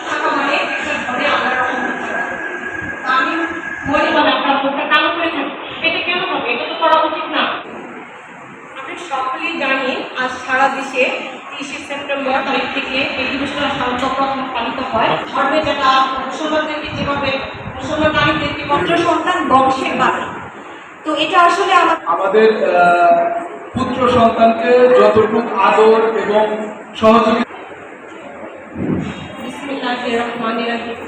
টাকা মানে একটা ঘরে আলাদা রকম আমি মনে বলে আপনার মুখটা কালো করে থাকি, এটা কেন হবে? এটা তো করা উচিত না। আমরা সকলেই জানি আজ সারা দেশে 30 সেপ্টেম্বর তারিখ থেকে এই দিবসটা সাধারণত প্রথম পালিত হয়। ধর্মে যেটা মুসলমানদেরকে যেভাবে মুসলমান নারীদেরকে পুত্র সন্তান বংশের বাড়ি, তো এটা আসলে আমাদের পুত্র সন্তানকে যতটুকু আদর এবং সহযোগিতা। বিসমিল্লাহির রহমানির রহিম।